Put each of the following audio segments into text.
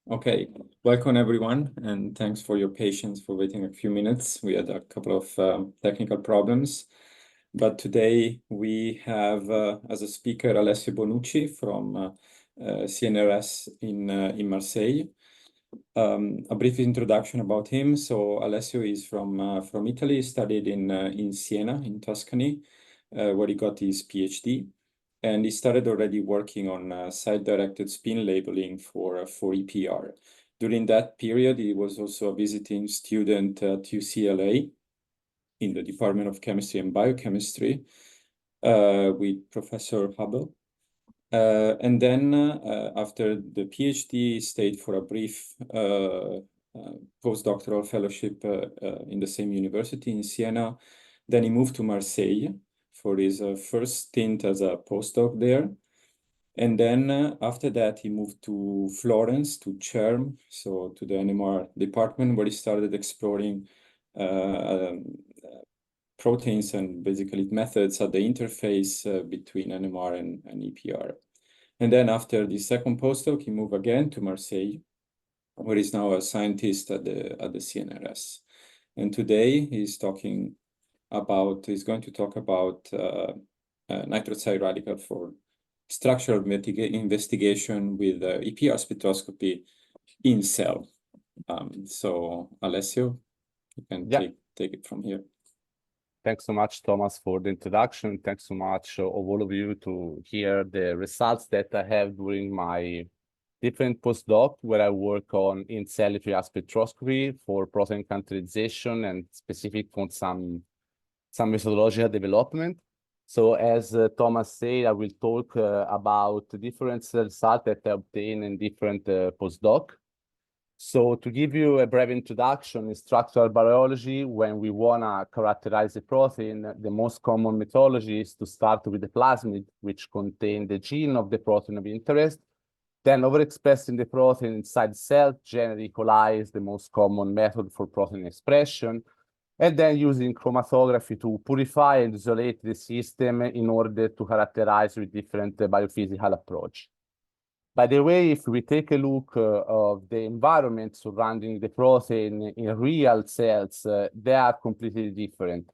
Okay, welcome everyone, and thanks for your patience for waiting a few minutes. We had a couple of technical problems, but today we have as a speaker Alessio Bonucci from CNRS in Marseille. A brief introduction about him. So Alessio is from Italy, studied in Siena, in Tuscany, where he got his PhD. And he started already working on site-directed spin labeling for EPR. During that period, he was also a visiting student at UCLA in the Department of Chemistry and Biochemistry with Professor Hubble. And then after the PhD, he stayed for a brief postdoctoral fellowship in the same university in Siena. Then he moved to Marseille for his first stint as a postdoc there. And then after that, he moved to Florence, to CERM, so to the NMR department, where he started exploring proteins and basically methods at the interface between NMR and EPR. And then after the second postdoc, he moved again to Marseille, where he's now a scientist at the CNRS. And today he's going to talk about nitroxide radical for structural investigation with EPR spectroscopy in cell. So Alessio, you can take it from here. Thanks so much, Thomas, for the introduction. Thanks so much of all of you to hear the results that I have during my different postdoc, where I work on in-cell EPR spectroscopy for protein characterization and specific on some methodological development. So as Thomas said, I will talk about different results that I obtained in different postdoc. So to give you a brief introduction in structural biology, when we want to characterize a protein, the most common methodology is to start with the plasmid, which contain the gene of the protein of interest. Then overexpressing the protein inside the cell, generally E. coli is the most common method for protein expression. And then using chromatography to purify and isolate the system in order to characterize with different biophysical approach. By the way, if we take a look of the environment surrounding the protein in real cells, they are completely different.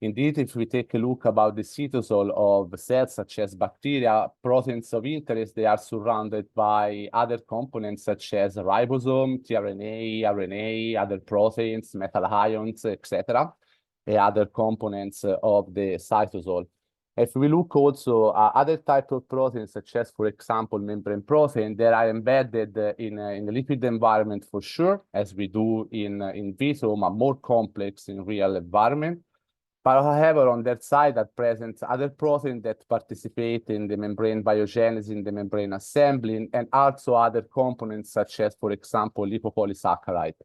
Indeed, if we take a look about the cytosol of cells such as bacteria, proteins of interest, they are surrounded by other components such as ribosome, tRNA, RNA, other proteins, metal ions, etc., and other components of the cytosol. If we look also at other types of proteins, such as, for example, membrane protein, that are embedded in the lipid environment for sure, as we do in vitro, but more complex in real environment. But however, on that side, at present, other proteins that participate in the membrane biogenesis, in the membrane assembly, and also other components, such as, for example, lipopolysaccharide.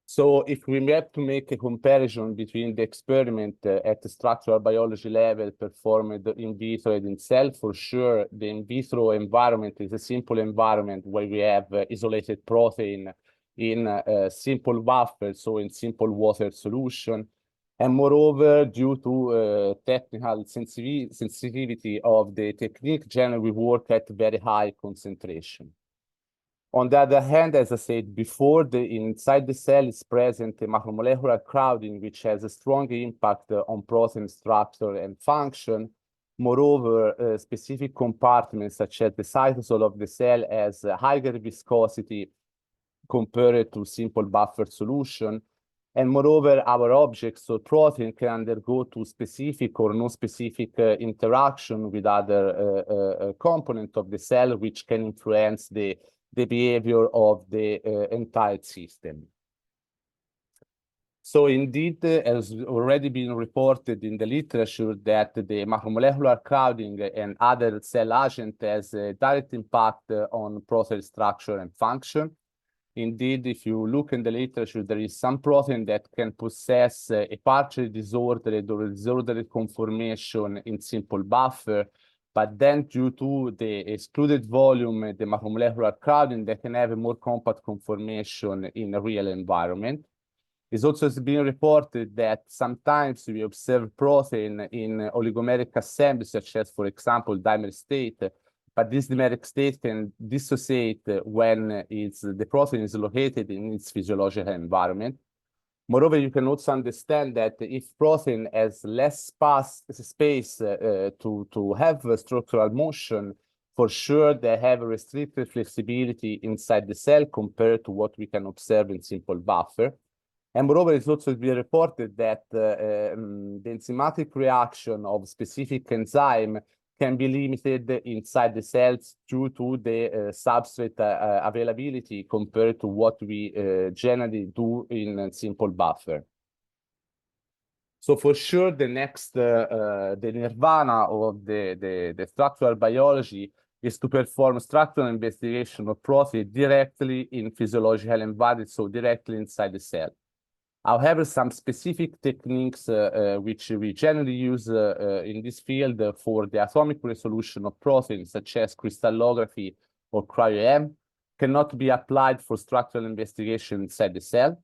So if we have to make a comparison between the experiment at the structural biology level performed in vitro and in cell, for sure, the in vitro environment is a simple environment where we have isolated protein in a simple buffer, so in simple water solution. And moreover, due to technical sensitivity of the technique, generally we work at very high concentration. On the other hand, as I said before, inside the cell is present a macromolecular crowding, which has a strong impact on protein structure and function. Moreover, specific compartments such as the cytosol of the cell has higher viscosity compared to simple buffer solution. And moreover, our objects or protein can undergo to specific or non-specific interaction with other component of the cell, which can influence the behavior of the entire system. So indeed, has already been reported in the literature that the macromolecular crowding and other cell agents has a direct impact on protein structure and function. Indeed, if you look in the literature, there is some protein that can possess a partially disordered or disordered conformation in simple buffer, but then due to the excluded volume, the macromolecular crowding, they can have a more compact conformation in a real environment. It's also been reported that sometimes we observe protein in oligomeric assembly, such as, for example, dimer state, but this dimeric state can dissociate when the protein is located in its physiological environment. Moreover, you can also understand that if protein has less space to have structural motion, for sure they have a restricted flexibility inside the cell compared to what we can observe in simple buffer. And moreover, it's also been reported that the enzymatic reaction of specific enzyme can be limited inside the cells due to the substrate availability compared to what we generally do in a simple buffer. So for sure, the next, the nirvana of the structural biology is to perform structural investigation of protein directly in physiological environment, so directly inside the cell. However, some specific techniques which we generally use in this field for the atomic resolution of proteins, such as crystallography or cryo-EM, cannot be applied for structural investigation inside the cell.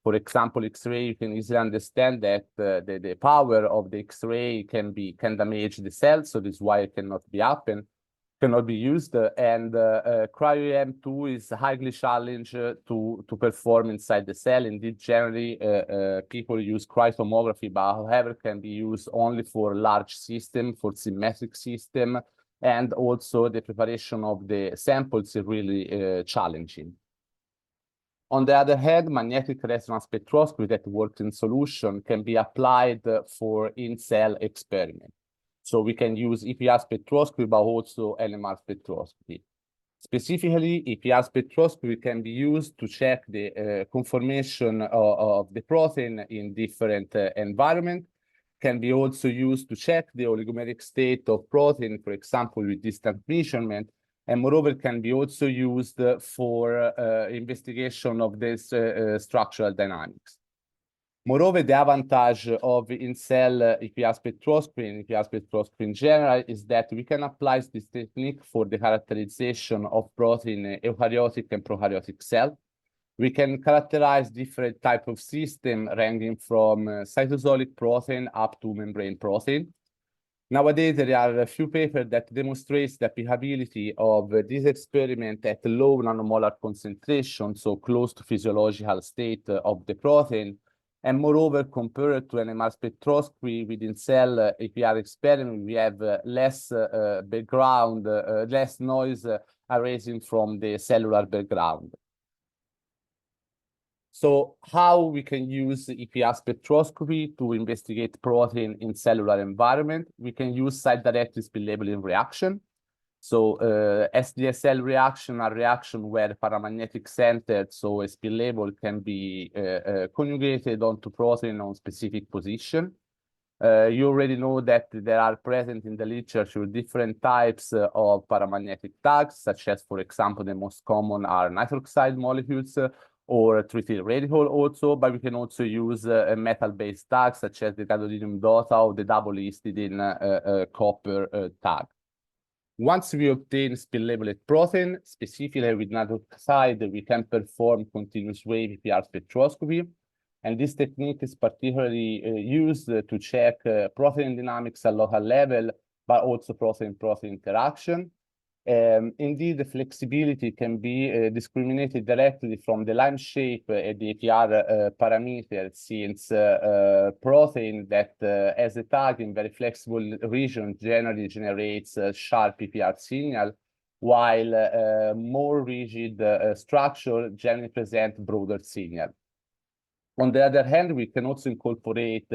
For example, X-ray, you can easily understand that the power of the X-ray can damage the cell, so this is why it cannot be used, and cryo-EM2 is highly challenged to perform inside the cell. Indeed, generally, people use cryotomography, but however, can be used only for large system, for symmetric system, and also the preparation of the samples is really challenging. On the other hand, magnetic resonance spectroscopy that works in solution can be applied for in-cell experiment. So we can use EPR spectroscopy, but also NMR spectroscopy. Specifically, EPR spectroscopy can be used to check the conformation of the protein in different environments. Can be also used to check the oligomeric state of protein, for example, with distant measurement. And moreover, can be also used for investigation of this structural dynamics. Moreover, the advantage of in-cell EPR spectroscopy and EPR spectroscopy in general is that we can apply this technique for the characterization of protein in eukaryotic and prokaryotic cell. We can characterize different types of systems ranging from cytosolic protein up to membrane protein. Nowadays, there are a few papers that demonstrate the applicability of this experiment at low nanomolar concentration, so close to physiological state of the protein. And moreover, compared to NMR spectroscopy within cell EPR experiment, we have less background, less noise arising from the cellular background. So how we can use EPR spectroscopy to investigate protein in cellular environment? We can use site-directed spin labeling reaction. So SDSL reaction are reaction where paramagnetic center, so a spin label can be conjugated onto protein on specific position. You already know that there are present in the literature different types of paramagnetic tags, such as, for example, the most common are nitroxide molecules or treated radical also, but we can also use a metal-based tags, such as the gadolinium DOTA or the double histidine copper tag. Once we obtain spin-labeled protein, specifically with nitroxide, we can perform continuous wave EPR spectroscopy. And this technique is particularly used to check protein dynamics at local level, but also protein-protein interaction. Indeed, the flexibility can be discriminated directly from the line shape at the EPR parameter, since protein that has a tag in very flexible region generally generates a sharp EPR signal, while more rigid structure generally present broader signal. On the other hand, we can also incorporate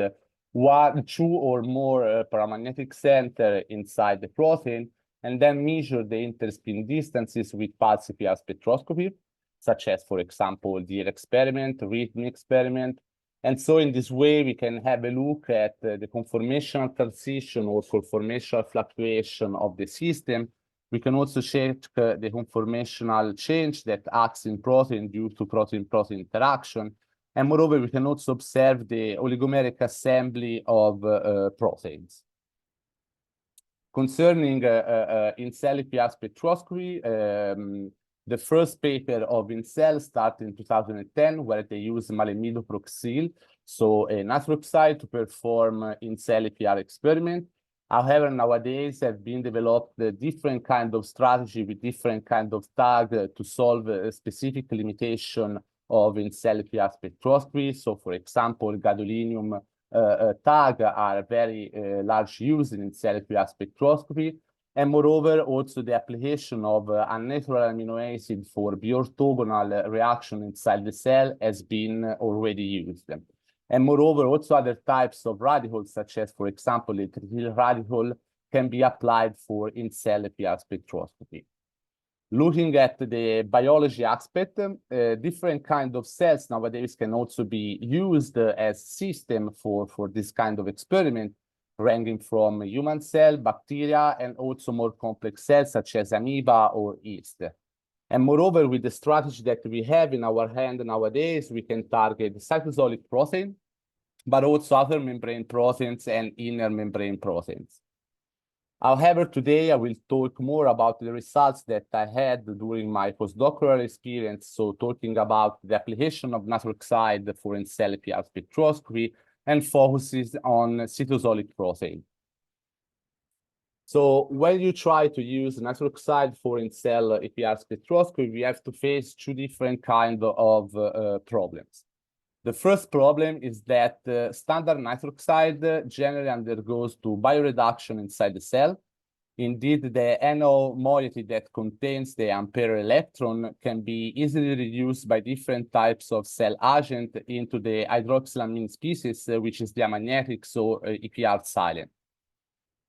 one, two, or more paramagnetic center inside the protein, and then measure the interspin distances with pulse EPR spectroscopy, such as, for example, the experiment, rhythm experiment. And so in this way, we can have a look at the conformational transition or conformational fluctuation of the system. We can also check the conformational change that acts in protein due to protein-protein interaction. And moreover, we can also observe the oligomeric assembly of proteins. Concerning in-cell EPR spectroscopy, the first paper of in-cell started in 2010, where they used malimidoproxyl, so a nitroxide, to perform in-cell EPR experiment. However, nowadays have been developed different kind of strategy with different kind of tag to solve a specific limitation of in-cell EPR spectroscopy. So, for example, gadolinium tag are very large use in cell EPR spectroscopy. And moreover, also the application of unnatural amino acid for bioorthogonal reaction inside the cell has been already used. And moreover, also other types of radicals, such as, for example, the trityl radical, can be applied for in-cell EPR spectroscopy. Looking at the biology aspect, different kind of cells nowadays can also be used as system for this kind of experiment, ranging from human cell, bacteria, and also more complex cells such as amoeba or yeast. And moreover, with the strategy that we have in our hand nowadays, we can target cytosolic protein, but also outer membrane proteins and inner membrane proteins. However, today I will talk more about the results that I had during my postdoctoral experience, so talking about the application of nitroxide for in-cell EPR spectroscopy and focuses on cytosolic protein. So when you try to use nitroxide for in-cell EPR spectroscopy, we have to face two different kinds of problems. The first problem is that standard nitroxide generally undergoes to bioreduction inside the cell. Indeed, the NO moiety that contains the ampere electron can be easily reduced by different types of cell agent into the hydroxylamine species, which is diamagnetics or EPR silent.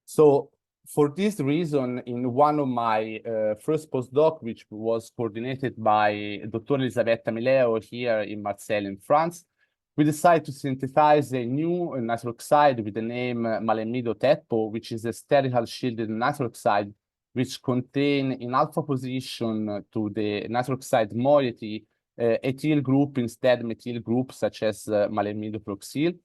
So for this reason, in one of my first postdoc, which was coordinated by Dr. Elisabetta Mileo here in Marseille in France, we decided to synthesize a new nitroxide with the name malemido-tetpo, which is a sterol shielded nitroxide, which contain in alpha position to the nitroxide moiety ethyl group instead methyl group, such as malemidoproxyl.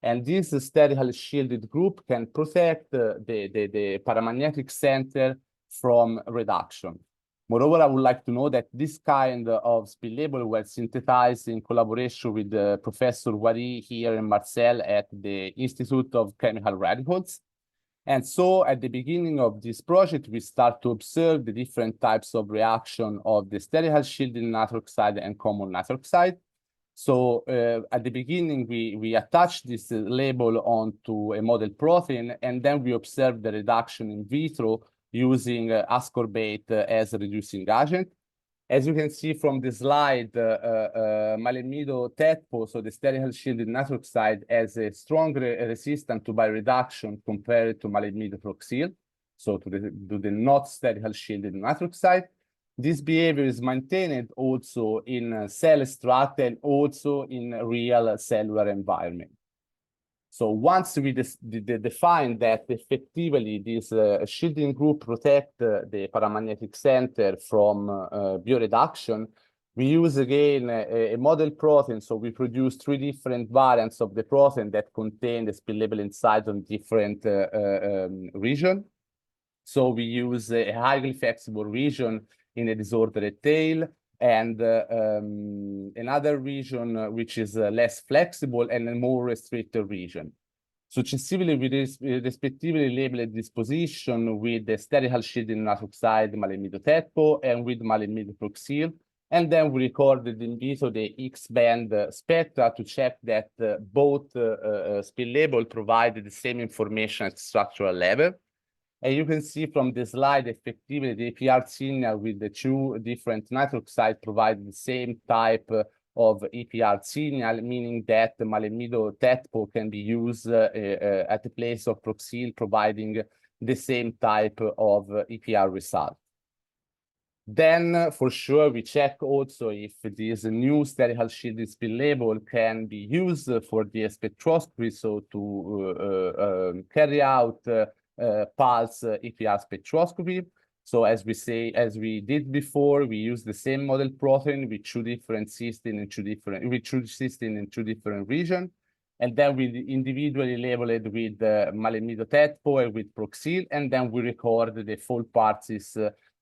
And this sterol shielded group can protect the paramagnetic center from reduction. Moreover, I would like to know that this kind of spill label was synthesized in collaboration with Professor Wari here in Marseille at the Institute of Chemical Radicals. And so at the beginning of this project, we start to observe the different types of reaction of the sterol shielded nitroxide and common nitroxide. So at the beginning, we attach this label onto a model protein, and then we observe the reduction in vitro using ascorbate as a reducing agent. As you can see from the slide, malemido-tetpo, so the sterol shielded nitroxide, has a stronger resistance to bioreduction compared to malemidoproxyl, so to the not sterol shielded nitroxide. This behavior is maintained also in cell strata and also in real cellular environment. So once we define that effectively this shielding group protect the paramagnetic center from bioreduction, we use again a model protein. So we produce 3 different variants of the protein that contain the spill label inside on different region. So we use a highly flexible region in a disordered tail, and another region which is less flexible and a more restricted region. Successively, we respectively labeled this position with the sterol shielded nitroxide malemido-tetpo and with malemidoproxyl, and then we recorded in vitro the X-band spectra to check that both spill label provided the same information at structural level. And you can see from the slide, effectively, the EPR signal with the 2 different nitroxides provide the same type of EPR signal, meaning that malemido-tetpo can be used at the place of proxyl, providing the same type of EPR result. Then, for sure, we check also if this new sterol shielded spill label can be used for the spectroscopy, so to carry out pulse EPR spectroscopy. So as we did before, we use the same model protein with 2 different cysteine in 2 different regions, and then we individually label it with malemido-tetpo and with proxyl, and then we record the full parses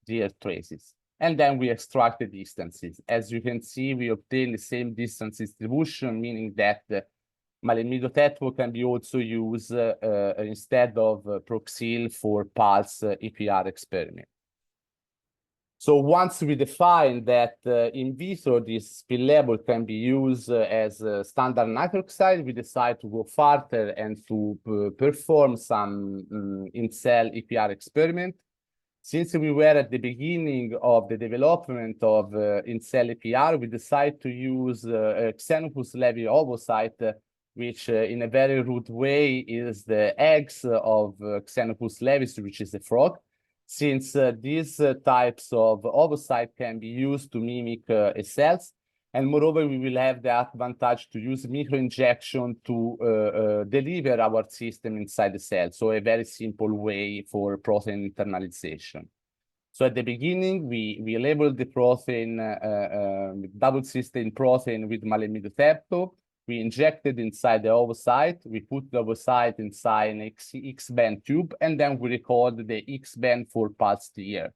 DR traces, and then we extract the distances. As you can see, we obtain the same distance distribution, meaning that malemidotectable can be also used instead of Proxil for pulse EPR experiment. So once we define that in vitro this spill label can be used as a standard nitroxide, we decide to go further and to perform some in-cell EPR experiment. Since we were at the beginning of the development of in-cell EPR, we decided to use Xenopus levi ovocyte, which in a very rude way is the eggs of Xenopus levis, which is a frog. Since these types of ovocyte can be used to mimic cells, and moreover, we will have the advantage to use microinjection to deliver our system inside the cell. So a very simple way for protein internalization. So at the beginning, we labeled the protein, double cysteine protein with malemidotectable. We injected inside the ovocyte. We put the ovocyte inside an X-band tube, and then we record the X-band for pulse year.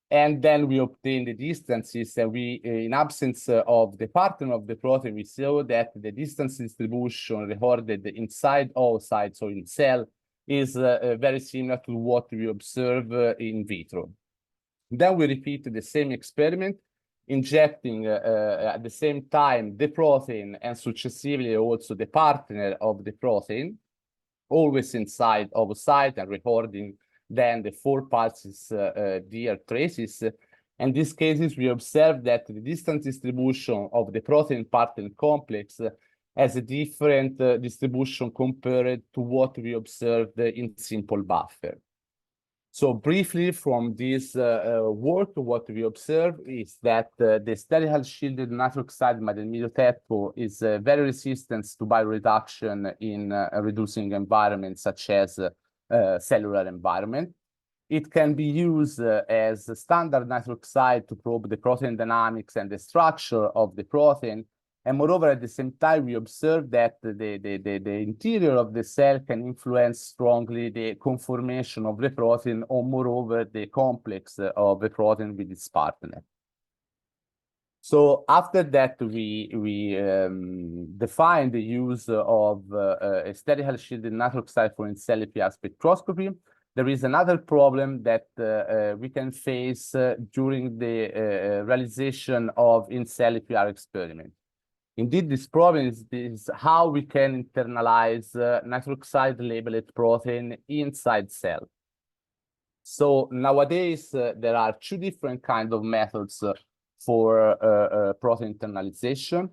And then we obtain the distances, and we, in absence of the pattern of the protein, we saw that the distance distribution recorded inside oocyte, so in cell, is very similar to what we observe in vitro. Then we repeat the same experiment, injecting at the same time the protein and successively also the partner of the protein, always inside oocyte, and recording then the 4 pulses DR traces. In these cases, we observe that the distance distribution of the protein partner complex has a different distribution compared to what we observed in simple buffer. So briefly from this work, what we observe is that the sterol shielded nitroxide malemidotectable is very resistant to bioreduction in a reducing environment such as cellular environment. It can be used as a standard nitroxide to probe the protein dynamics and the structure of the protein. And moreover, at the same time, we observe that the interior of the cell can influence strongly the conformation of the protein, or moreover, the complex of the protein with its partner. So after that, we define the use of a sterol shielded nitroxide for in-cell EPR spectroscopy. There is another problem that we can face during the realization of in-cell EPR experiment. Indeed, this problem is how we can internalize nitroxide-labeled protein inside cell. So nowadays, there are 2 different kinds of methods for protein internalization.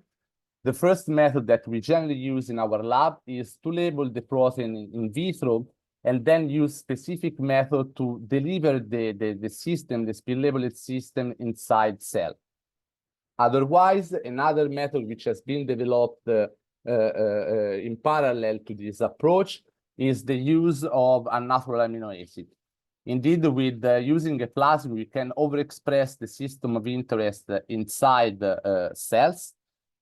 The first method that we generally use in our lab is to label the protein in vitro and then use specific method to deliver the system, the spill-labeled system inside cell. Otherwise, another method which has been developed in parallel to this approach is the use of a natural amino acid. Indeed, with using a plasmid, we can overexpress the system of interest inside cells,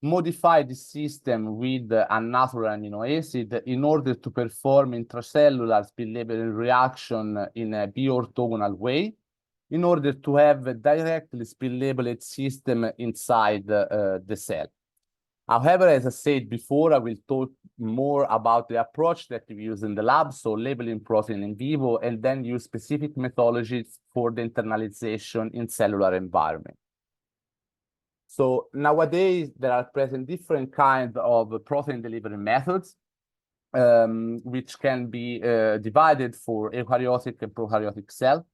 modify the system with a natural amino acid in order to perform intracellular spill-labeled reaction in a bi-orthogonal way, in order to have a directly spill-labeled system inside the cell. However, as I said before, I will talk more about the approach that we use in the lab, so labeling protein in vivo, and then use specific methodologies for the internalization in cellular environment. So nowadays, there are present different kinds of protein delivery methods, which can be divided for eukaryotic and prokaryotic cell.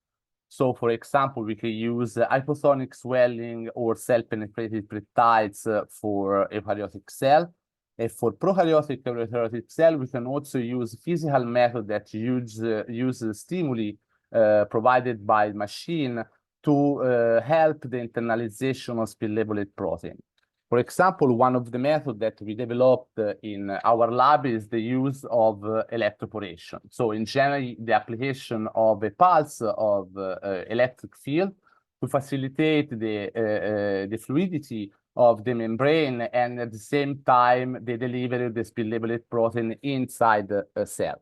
So, for example, we can use hypotonic swelling or cell-penetrated peptides for eukaryotic cell. And for prokaryotic and eukaryotic cell, we can also use physical method that uses stimuli provided by machine to help the internalization of spill-labeled protein. For example, one of the methods that we developed in our lab is the use of electroporation. So in general, the application of a pulse of electric field to facilitate the fluidity of the membrane, and at the same time, the delivery of the spill-labeled protein inside a cell.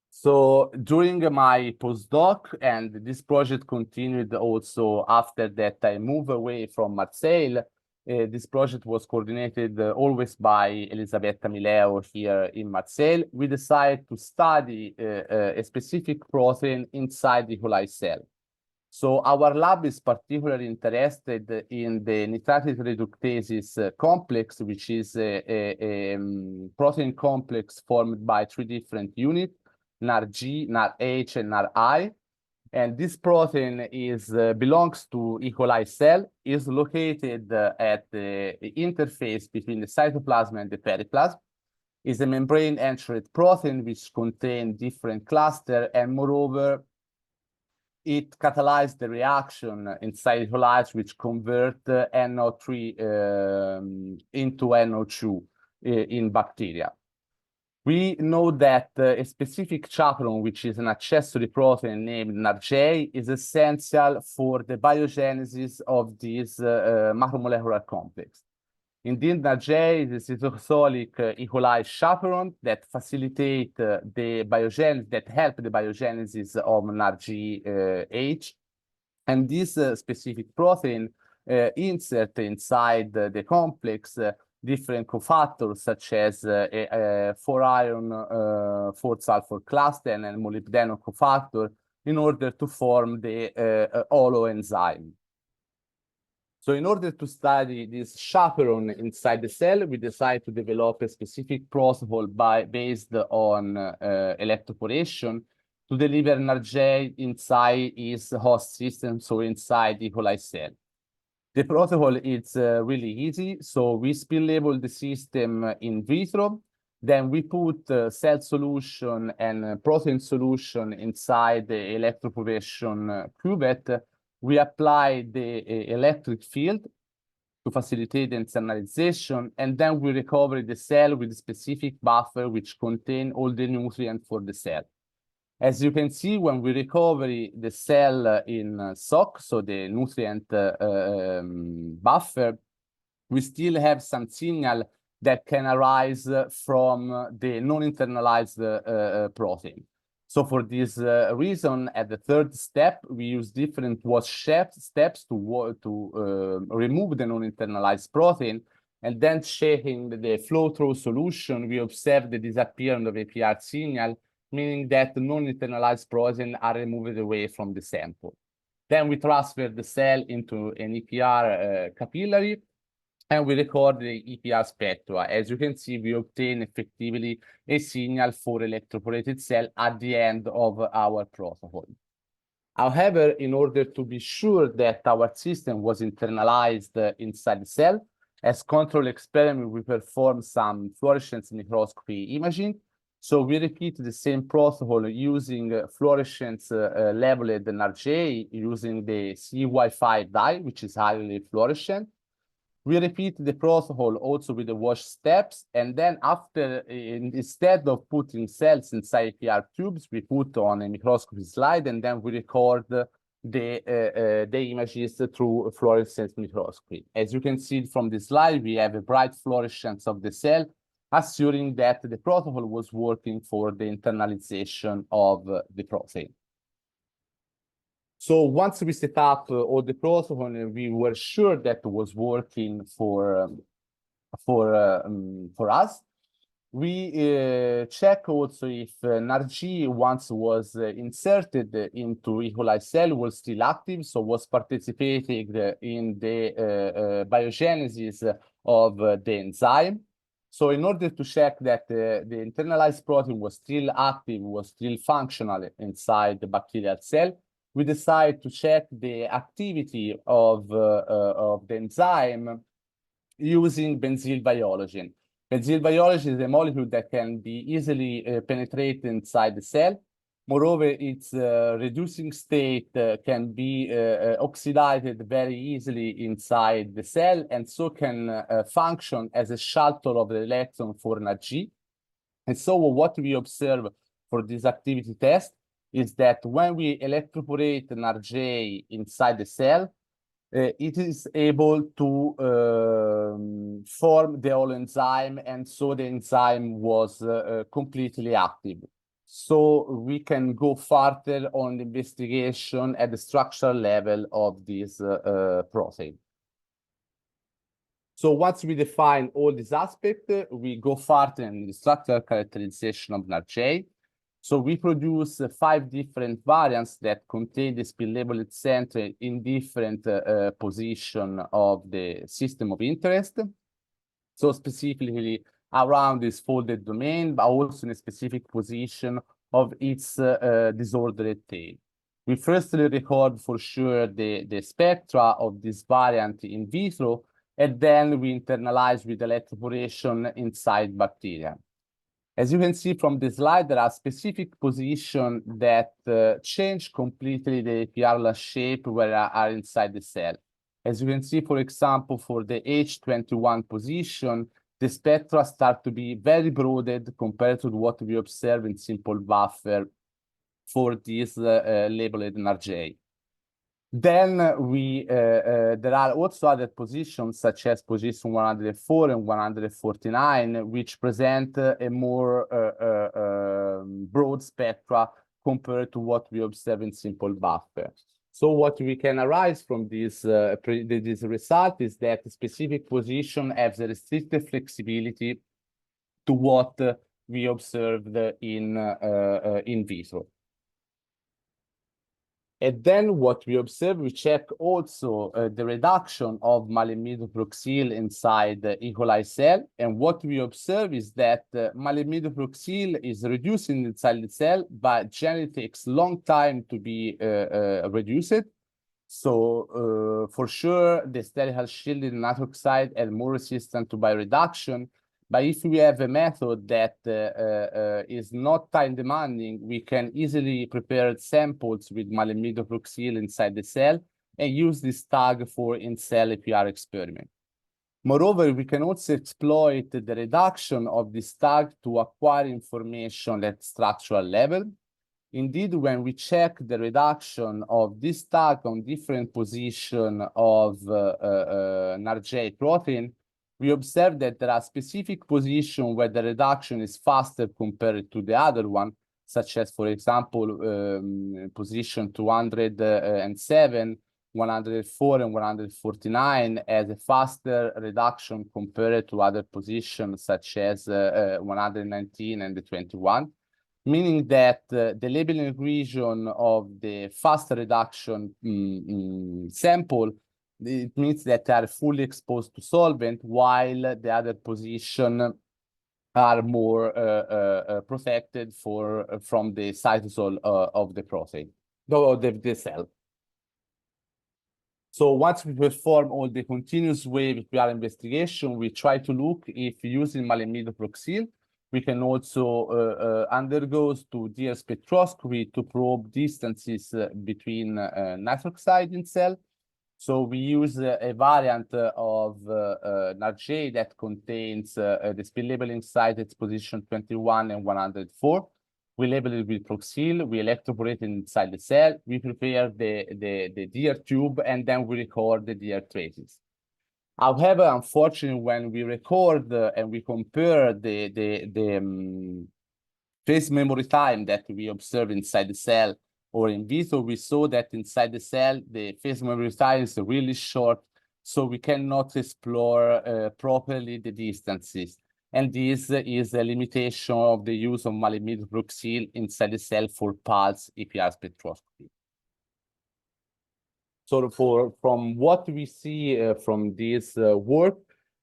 So during my postdoc, and this project continued also after that I moved away from Marseille, This project was coordinated always by Elisabetta Mileo here in Marseille. We decided to study a specific protein inside the E. coli cell. So our lab is particularly interested in the nitrate reductases complex, which is a protein complex formed by 3 different units, NAR-G, NAR-H, and NAR-I. And this protein is belongs to E. coli cell, is located at the interface between the cytoplasm and the periplasm, is a membrane-entered protein which contains different clusters, and moreover, it catalyzes the reaction inside E. coli, which convert NO3 into NO2 in bacteria. We know that a specific chaperone, which is an accessory protein named NARJ, is essential for the biogenesis of this macromolecular complex. Indeed, NARJ is a cytosolic E. coli chaperone that facilitate the biogenesis, that help the biogenesis of NARG-H. And this specific protein insert inside the complex different cofactors such as 4-iron 4-sulfur cluster and molybdenum cofactor in order to form the holoenzyme. So in order to study this chaperone inside the cell, we decided to develop a specific protocol based on electroporation to deliver NARJ inside its host system, so inside the E. coli cell. The protocol is really easy. So we spill label the system in vitro. Then we put cell solution and protein solution inside the electroporation cuvette. We apply the electric field to facilitate the internalization, and then we recover the cell with a specific buffer which contain all the nutrients for the cell. As you can see, when we recover the cell in SOC, so the nutrient buffer, we still have some signal that can arise from the non-internalized protein. So for this reason, at the third step, we use different wash steps to remove the non-internalized protein, and then checking the flow-through solution, we observe the disappearance of EPR signal, meaning that the non-internalized protein are removed away from the sample. Then we transfer the cell into an EPR capillary, and we record the EPR spectra. As you can see, we obtain effectively a signal for electroporated cell at the end of our protocol. However, in order to be sure that our system was internalized inside the cell, as control experiment, we perform some fluorescence microscopy imaging. So we repeat the same protocol using fluorescence labeled NARJ using the CY5 dye, which is highly fluorescent. We repeat the protocol also with the wash steps, and then after, instead of putting cells inside EPR tubes, we put on a microscopy slide, and then we record the images through fluorescence microscopy. As you can see from the slide, we have a bright fluorescence of the cell, assuring that the protocol was working for the internalization of the protein. So once we set up all the protocol, we were sure that it was working for us. We check also if NARG, once was inserted into E. coli cell, was still active, so was participating in the biogenesis of the enzyme. So in order to check that the internalized protein was still active, was still functional inside the bacterial cell, we decide to check the activity of the enzyme using benzyl biology. Benzyl biology is a molecule that can be easily penetrated inside the cell. Moreover, its reducing state can be oxidized very easily inside the cell, and so can function as a shuttle of the electron for NAG. And so what we observe for this activity test is that when we electroporate NARJ inside the cell, it is able to form the holoenzyme, and so the enzyme was completely active. So we can go further on the investigation at the structural level of this protein. So once we define all these aspects, we go further in the structural characterization of NRJ. So we produce 5 different variants that contain the spin labeled center in different position of the system of interest. So specifically around this folded domain, but also in a specific position of its disordered tail. We firstly record for sure the spectra of this variant in vitro, and then we internalize with electroporation inside bacteria. As you can see from the slide, there are specific positions that change completely the EPR shape where are inside the cell. As you can see, for example, for the H21 position, the spectra start to be very broadened compared to what we observe in simple buffer for this labeled NRJ. Then there are also other positions, such as position 104 and 149, which present a more broad spectra compared to what we observe in simple buffer. So what we can arise from this result is that the specific position has a restricted flexibility to what we observed in vitro. And then what we observe, we check also the reduction of malimidoproxyl inside the E. coli cell. And what we observe is that malimidoproxyl is reducing inside the cell, but generally takes long time to be reduced. So for sure, the sterol shielded nitroxide are more resistant to bioreduction. But if we have a method that is not time demanding, we can easily prepare samples with malimidoproxyl inside the cell and use this tag for in-cell EPR experiment. Moreover, we can also exploit the reduction of this tag to acquire information at structural level. Indeed, when we check the reduction of this tag on different position of NRJ protein, we observe that there are specific positions where the reduction is faster compared to the other one, such as, for example, position 207, 104, and 149 has a faster reduction compared to other positions, such as 119 and the 21, meaning that the labeling region of the faster reduction sample, it means that they are fully exposed to solvent, while the other position are more protected from the cytosol of the protein, of the cell. So once we perform all the continuous wave EPR investigation, we try to look if using malimidoproxyl, we can also undergo to DR spectroscopy to probe distances between nitroxide in cell. So we use a variant of NRJ that contains the spin labeling site at position 21 and 104. We label it with proxyl, we electroporate it inside the cell, we prepare the DR tube, and then we record the DR traces. However, unfortunately, when we record and we compare the phase memory time that we observe inside the cell or in vitro, we saw that inside the cell, the phase memory time is really short, so we cannot explore properly the distances. And this is a limitation of the use of malimidoproxyl inside the cell for pulse EPR spectroscopy. So from what we see from this work,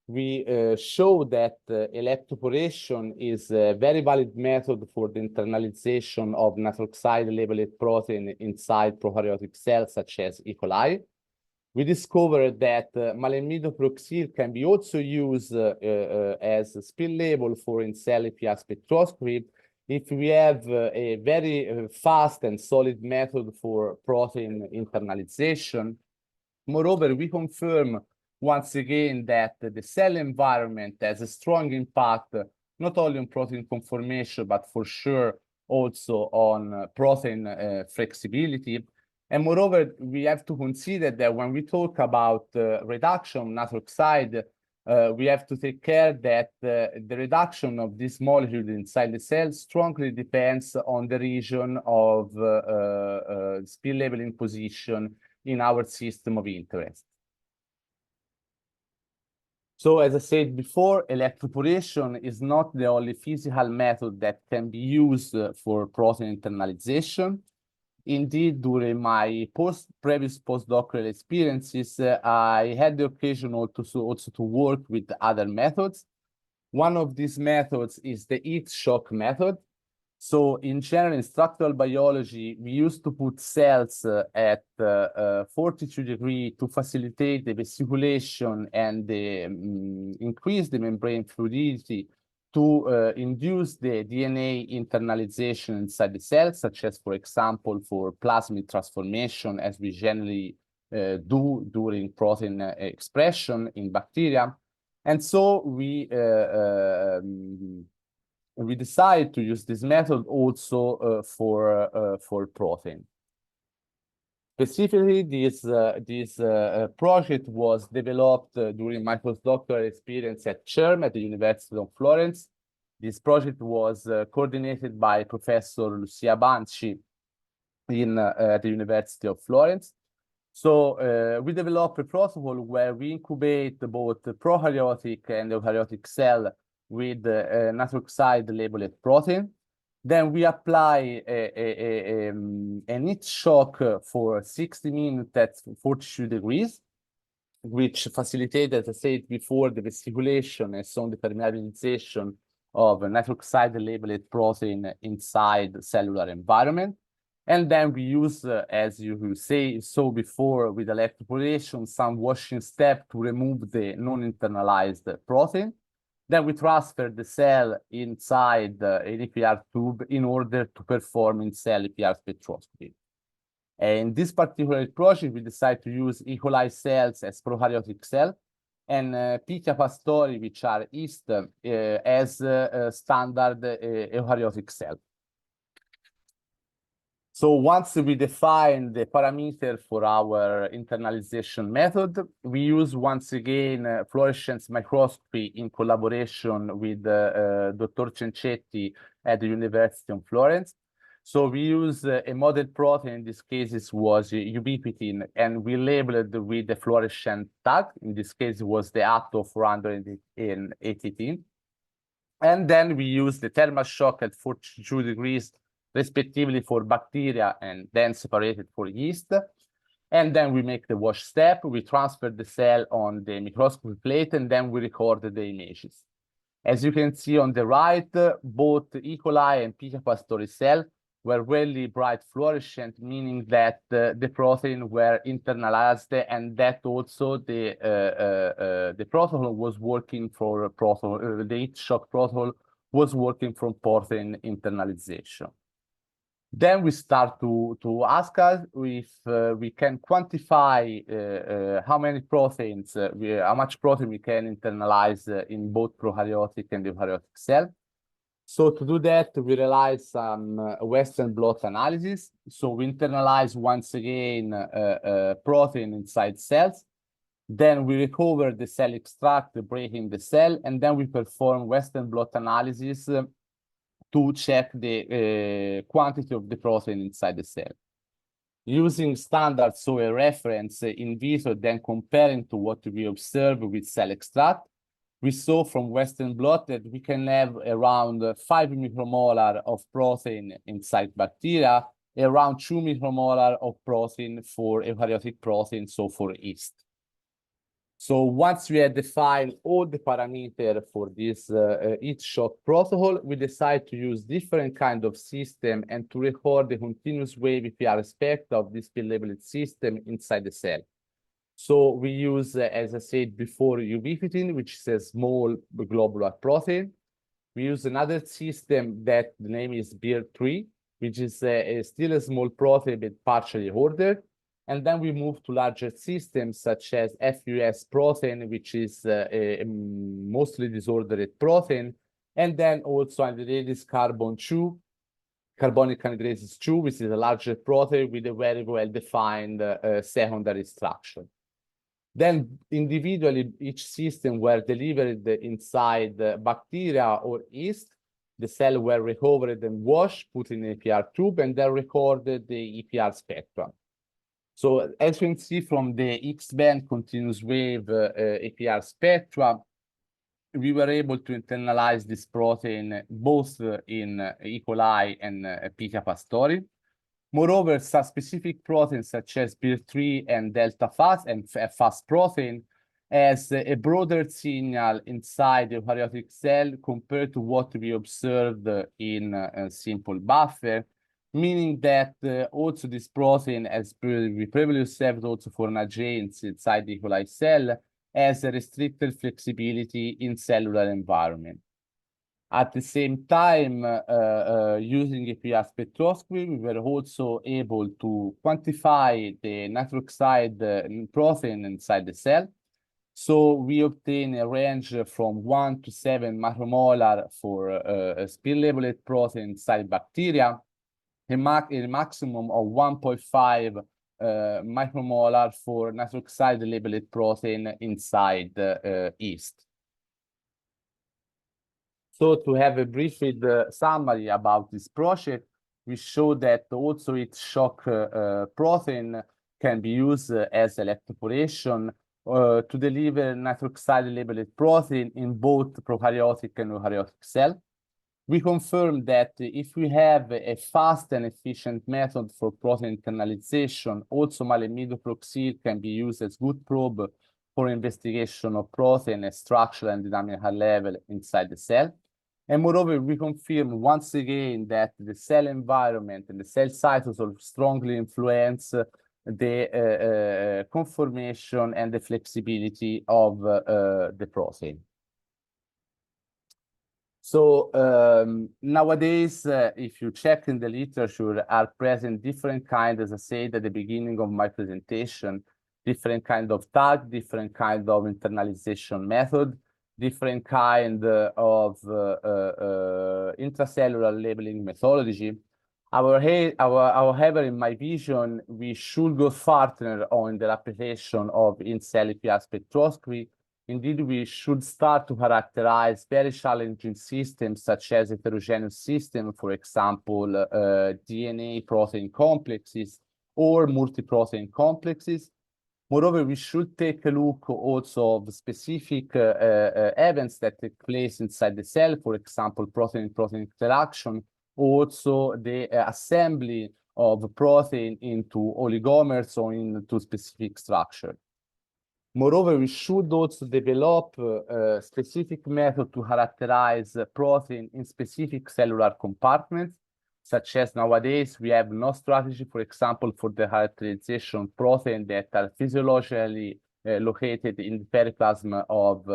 we show that electroporation is a very valid method for the internalization of nitroxide labeled protein inside prokaryotic cells such as E. coli. We discovered that malimidoproxyl can be also used as a spin label for in-cell EPR spectroscopy if we have a very fast and solid method for protein internalization. Moreover, we confirm once again that the cell environment has a strong impact not only on protein conformation, but for sure also on protein flexibility. And moreover, we have to consider that when we talk about reduction of nitroxide, we have to take care that the reduction of this molecule inside the cell strongly depends on the region of spin labeling position in our system of interest. So as I said before, electroporation is not the only physical method that can be used for protein internalization. Indeed, during my previous postdoctoral experiences, I had the occasion also to work with other methods. One of these methods is the heat shock method. So in general, in structural biology, we used to put cells at 42 degrees to facilitate the vesiculation and increase the membrane fluidity to induce the DNA internalization inside the cell, such as, for example, for plasmid transformation, as we generally do during protein expression in bacteria. And so we decide to use this method also for protein. Specifically, this project was developed during my postdoctoral experience at CERM at the University of Florence. This project was coordinated by Professor Lucia Banci at the University of Florence. So we developed a protocol where we incubate both the prokaryotic and eukaryotic cell with nitroxide labeled protein. Then we apply an heat shock for 60 minutes at 42 degrees, which facilitated, as I said before, the vesiculation and so on the permeabilization of nitroxide labeled protein inside the cellular environment. And then we use, as you saw before, with electroporation, some washing step to remove the non-internalized protein. Then we transfer the cell inside an EPR tube in order to perform in-cell EPR spectroscopy. And in this particular project, we decided to use E. coli cells as prokaryotic cell and Pichia pastori, which are yeast, as a standard eukaryotic cell. So once we define the parameter for our internalization method, we use once again fluorescence microscopy in collaboration with Dr. Cencetti at the University of Florence. So we use a model protein, in this case it was ubiquitin, and we labeled with the fluorescent tag. In this case it was the ATO 418. And then we use the thermal shock at 42 degrees respectively for bacteria and then separated for yeast. And then we make the wash step, we transfer the cell on the microscopy plate, and then we record the images. As you can see on the right, both E. coli and Pichia pastori cell were really bright fluorescent, meaning that the protein were internalized and that also the protocol was working for the heat shock protocol was working from protein internalization. Then we start to ask us if we can quantify how many proteins, how much protein we can internalize in both prokaryotic and eukaryotic cell. So to do that, we realize some Western blot analysis. So we internalize once again protein inside cells. Then we recover the cell extract, breaking the cell, and then we perform Western blot analysis to check the quantity of the protein inside the cell. Using standards, so a reference in vitro, then comparing to what we observe with cell extract, we saw from Western blot that we can have around 5 micromolar of protein inside bacteria, around 2 micromolar of protein for eukaryotic protein, so for yeast. So once we had defined all the parameters for this heat shock protocol, we decide to use different kind of system and to record the continuous wave EPR aspect of this field-labeled system inside the cell. So we use, as I said before, ubiquitin, which is a small globular protein. We use another system that the name is BIR3, which is still a small protein but partially ordered. And then we move to larger systems such as FUS protein, which is a mostly disordered protein. And then also anhydrase carbon 2, carbonic anhydrase 2, which is a larger protein with a very well-defined secondary structure. Then individually, each system were delivered inside bacteria or yeast. The cell were recovered and washed, put in an EPR tube, and then recorded the EPR spectrum. So as you can see from the X-band continuous wave EPR spectrum, we were able to internalize this protein both in E. coli and Pichia pastori. Moreover, some specific proteins such as BIR3 and delta Fas and Fas protein has a broader signal inside the eukaryotic cell compared to what we observed in a simple buffer, meaning that also this protein, as we previously observed also for NAGENS inside the E. coli cell, has a restricted flexibility in cellular environment. At the same time, using EPR spectroscopy, we were also able to quantify the nitroxide protein inside the cell. So we obtain a range from 1 to 7 macromolar for a spill-labeled protein inside bacteria, a maximum of 1.5 micromolar for nitroxide-labeled protein inside yeast. So to have a brief summary about this project, we show that also its shock protein can be used as electroporation to deliver nitroxide-labeled protein in both prokaryotic and eukaryotic cell. We confirm that if we have a fast and efficient method for protein internalization, also malimidoproxil can be used as good probe for investigation of protein at structural and dynamical level inside the cell. And moreover, we confirm once again that the cell environment and the cell cytosol strongly influence the conformation and the flexibility of the protein. So nowadays, if you check in the literature, are present different kinds, as I said at the beginning of my presentation, different kind of tag, different kind of internalization method, different kind of intracellular labeling methodology. However, in my vision, we should go further on the application of in-cell EPR spectroscopy. Indeed, we should start to characterize very challenging systems such as heterogeneous systems, for example, DNA protein complexes or multi-protein complexes. Moreover, we should take a look also of specific events that take place inside the cell, for example, protein-protein interaction, also the assembly of protein into oligomers or into specific structure. Moreover, we should also develop a specific method to characterize protein in specific cellular compartments, such as nowadays we have no strategy, for example, for the characterization protein that are physiologically located in the periplasm of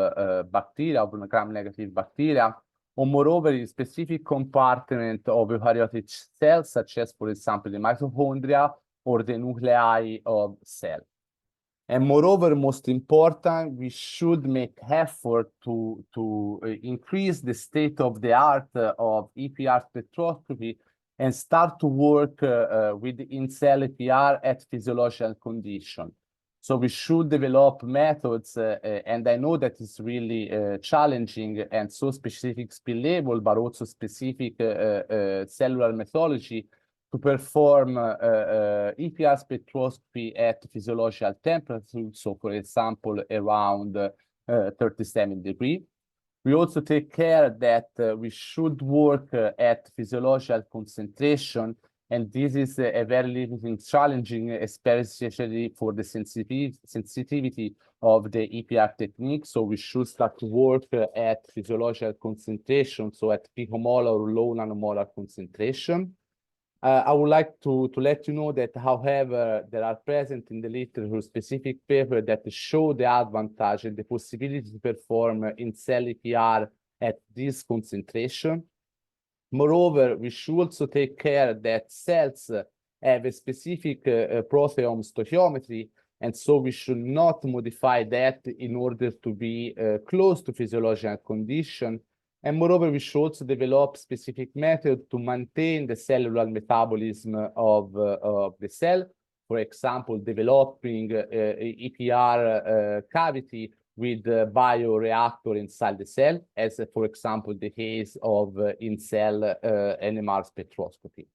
bacteria, of gram-negative bacteria, or moreover, in specific compartment of eukaryotic cells, such as, for example, the mitochondria or the nuclei of cell. And moreover, most important, we should make effort to increase the state of the art of EPR spectroscopy and start to work with in-cell EPR at physiological condition. So we should develop methods, and I know that it's really challenging and so specific spill label, but also specific cellular methodology to perform EPR spectroscopy at physiological temperature, so for example, around 37 degrees. We also take care that we should work at physiological concentration, and this is a very limiting, challenging, especially for the sensitivity of the EPR technique. So we should start to work at physiological concentration, so at picomolar or low nanomolar concentration. I would like to let you know that, however, there are present in the literature specific papers that show the advantage and the possibility to perform in-cell EPR at this concentration. Moreover, we should also take care that cells have a specific proteome stoichiometry, and so we should not modify that in order to be close to physiological condition. And moreover, we should also develop specific methods to maintain the cellular metabolism of the cell. For example, developing EPR cavity with a bioreactor inside the cell, as for example, the case of in-cell NMR spectroscopy.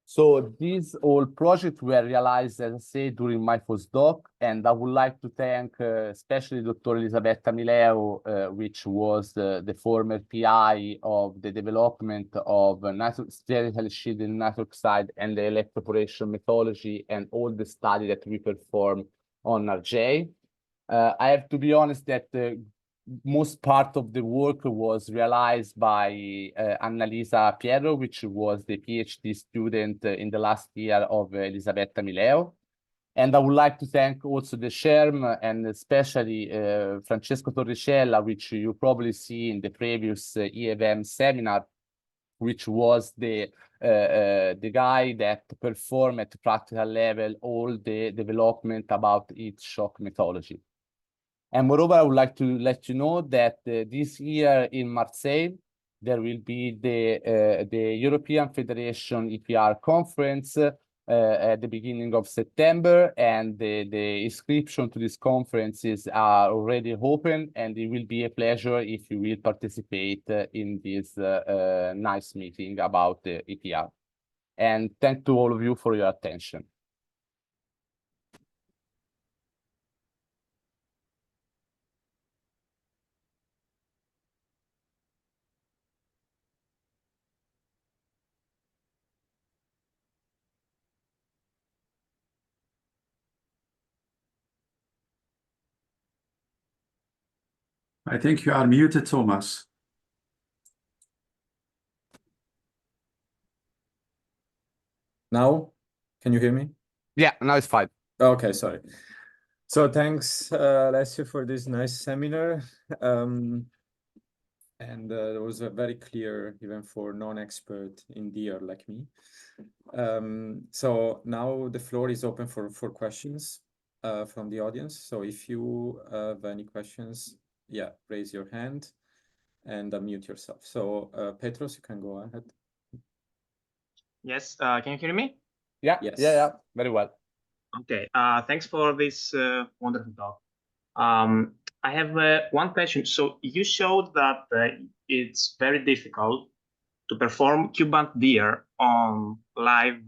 So these all projects were realized, as I say, during my postdoc, and I would like to thank especially Dr. Elisabetta Mileo, which was the former PI of the development of spherical shielded nitroxide and the electroporation methodology and all the study that we performed on RJ. I have to be honest that most part of the work was realized by Annalisa Piero, which was the PhD student in the last year of Elisabetta Mileo. And I would like to thank also the SHERM and especially Francesco Torricella, which you probably see in the previous EFM seminar, which was the guy that performed at practical level all the development about heat shock methodology. And moreover, I would like to let you know that this year in Marseille, there will be the European Federation EPR conference at the beginning of September, and the inscription to these conferences are already open, and it will be a pleasure if you will participate in this nice meeting about the EPR. And thank to all of you for your attention. I think you are muted, Thomas. Now, can you hear me? Yeah, now it's fine. Okay, sorry. So thanks, Alessio, for this nice seminar. And it was very clear, even for non-expert in DR like me. So now the floor is open for questions from the audience. So if you have any questions, yeah, raise your hand and unmute yourself. So Petros, you can go ahead. Yes, can you hear me? Yeah, Yes. yeah, very well. Okay, thanks for this wonderful talk. I have one question. So you showed that it's very difficult to perform Q-band DR on live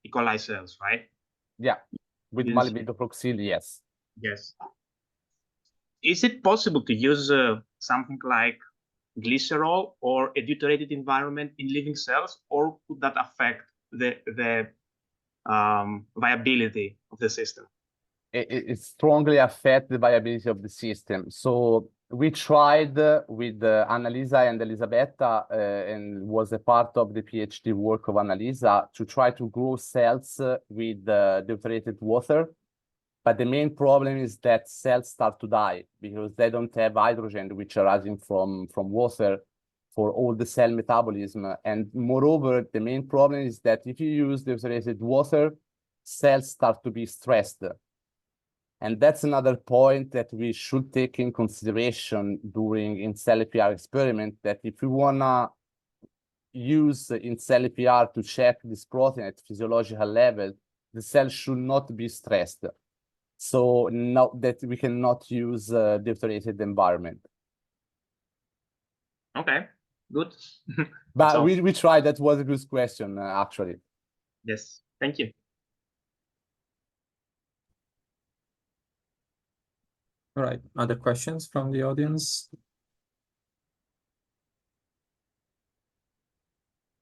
E. coli cells, right? Yeah, with Yes. malvidoproxil, yes. Yes. Is it possible to use something like glycerol or a deuterated environment in living cells, or could that affect the viability of the system? It strongly affects the viability of the system. So we tried with Annalisa and Elisabetta, and was a part of the PhD work of Annalisa, to try to grow cells with deuterated water. But the main problem is that cells start to die because they don't have hydrogen, which arising from water for all the cell metabolism. And moreover, the main problem is that if you use deuterated water, cells start to be stressed. And that's another point that we should take in consideration during in-cell EPR experiment, that if we wanna use in-cell EPR to check this protein at physiological level, the cell should not be stressed. So now that we cannot use deuterated environment. Okay, good. But we tried, that was a good question, actually. Yes, thank you. All right, other questions from the audience?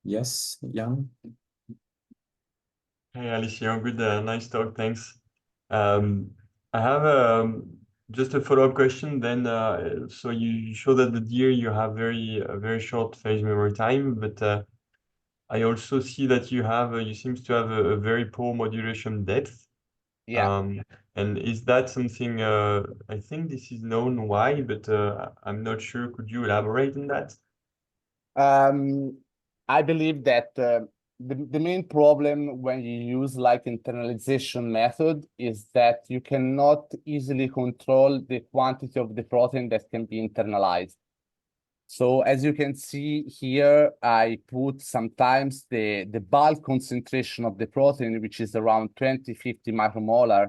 Yes, Jan? Hey, Alessio, good, nice talk, thanks. I have just a follow-up question then. So you show that the deer, you have very short phase memory time, but I also see that you seems to have a very poor modulation depth. Yeah. And is that something, I think this is known why, but I'm not sure. Could you elaborate on that? I believe that the main problem when you use like internalization method is that you cannot easily control the quantity of the protein that can be internalized. So as you can see here, I put sometimes the bulk concentration of the protein, which is around 20-50 micromolar.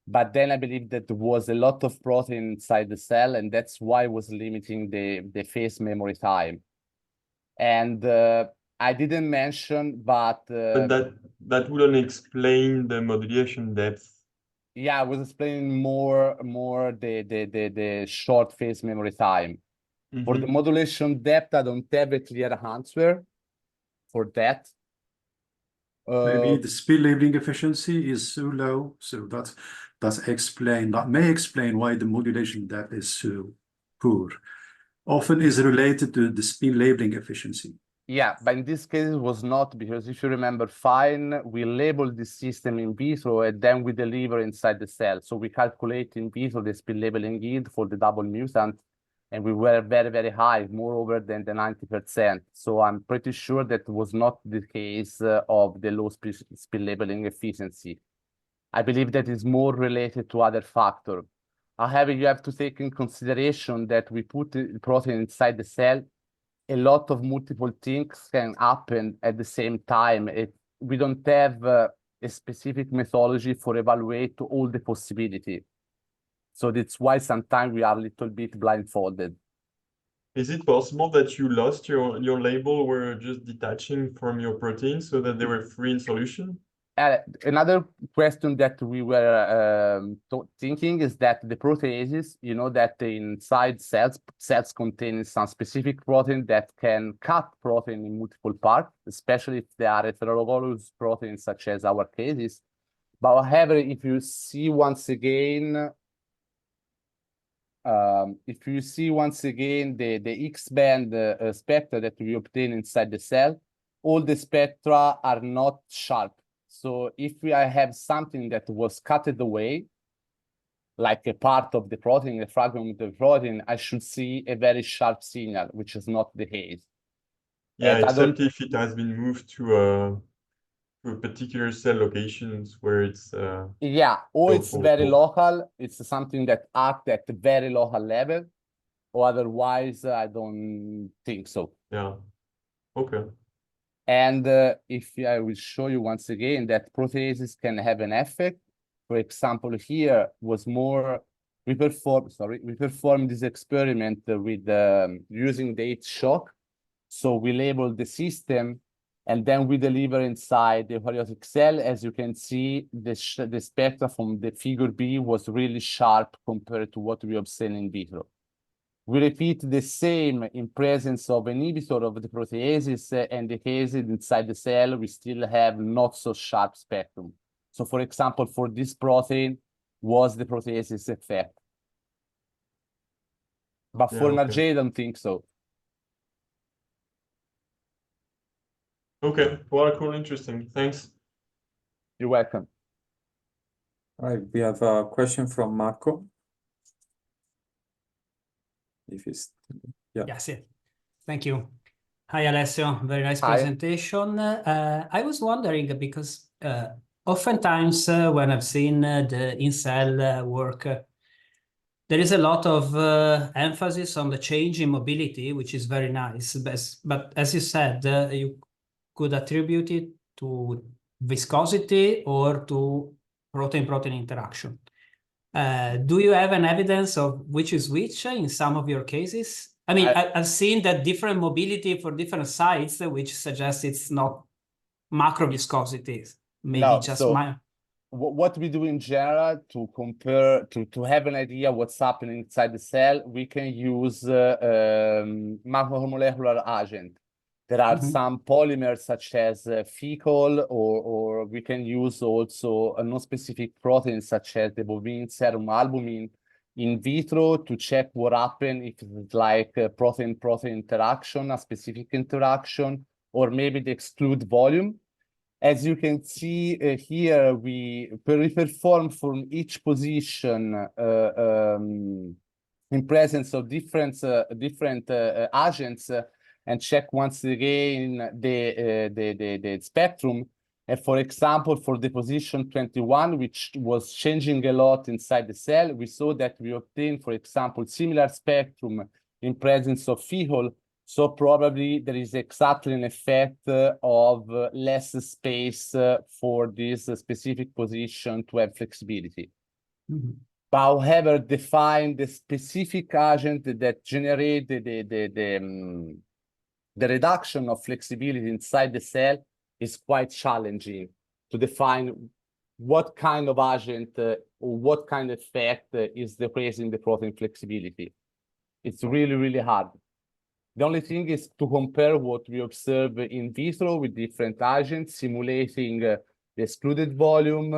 But then I believe that there was a lot of protein inside the cell, and that's why it was limiting the phase memory time. And I didn't mention, but that wouldn't explain the modulation depth. yeah, I was explaining more the short phase memory time. For the modulation depth, I don't have a clear answer for that. Maybe the spin labeling efficiency is so low, so that may explain why the modulation depth is so poor. Often is related to the spin labeling efficiency. Yeah, but in this case, it was not, because if you remember fine, we labeled the system in vitro and then we deliver inside the cell. So we calculate in vitro the spin labeling yield for the double mutant, and we were very, very high, moreover than the 90%. So I'm pretty sure that was not the case of the low spin labeling efficiency. I believe that is more related to other factors. However, you have to take in consideration that we put the protein inside the cell. A lot of multiple things can happen at the same time. We don't have a specific methodology for evaluate all the possibility. So that's why sometimes we are a little bit blindfolded. Is it possible that you lost your label were just detaching from your protein so that they were free in solution? Another question that we were thinking is that the proteases, you know, that inside cells contain some specific protein that can cut protein in multiple parts, especially if they are heterologous proteins, such as our cases. But however, if you see once again, the X-band spectra that we obtain inside the cell, all the spectra are not sharp. So if I have something that was cut away, like a part of the protein, a fragment of the protein, I should see a very sharp signal, which is not the case. Yeah, except if it has been moved to a particular cell locations where it's yeah, or it's very local. local. It's something that acts at a very local level, or otherwise I don't think so. Yeah. Okay. And if I will show you once again that proteases can have an effect. For example, here was more, we performed this experiment with using the heat shock. So we labeled the system and then we deliver inside the eukaryotic cell. As you can see, the spectra from the figure B was really sharp compared to what we observed in vitro. We repeat the same in presence of inhibitor of the proteases, and the cases inside the cell, we still have not so sharp spectrum. So for example, for this protein was the proteases effect. But for Marseille, I don't think so. Okay, well, cool, interesting. Thanks. You're welcome. All right, we have a question from Marco. If it's, yeah. Yes, yeah. Thank you. Hi, Alessio. Very nice Hi. presentation. I was wondering because oftentimes when I've seen the in-cell work, there is a lot of emphasis on the change in mobility, which is very nice. But as you said, you could attribute it to viscosity or to protein-protein interaction. Do you have an evidence of which is which in some of your cases? I mean, I've seen that different mobility for different sites, which suggests it's not macro viscosity, maybe No, just so my. What we do in general to compare, to have an idea what's happening inside the cell, we can use macromolecular agent. There are some polymers such as fecal, or we can use also a non-specific protein such as the bovine serum albumin in vitro to check what happens if it's like a protein-protein interaction, a specific interaction, or maybe the exclude volume. As you can see here, we perform from each position in presence of different agents and check once again the spectrum. And for example, for the position 21, which was changing a lot inside the cell, we saw that we obtained, for example, similar spectrum in presence of fecal. So probably there is exactly an effect of less space for this specific position to have flexibility. But however, define the specific agent that generate the reduction of flexibility inside the cell is quite challenging to define what kind of agent or what kind of effect is decreasing the protein flexibility. It's really, really hard. The only thing is to compare what we observe in vitro with different agents, simulating the excluded volume,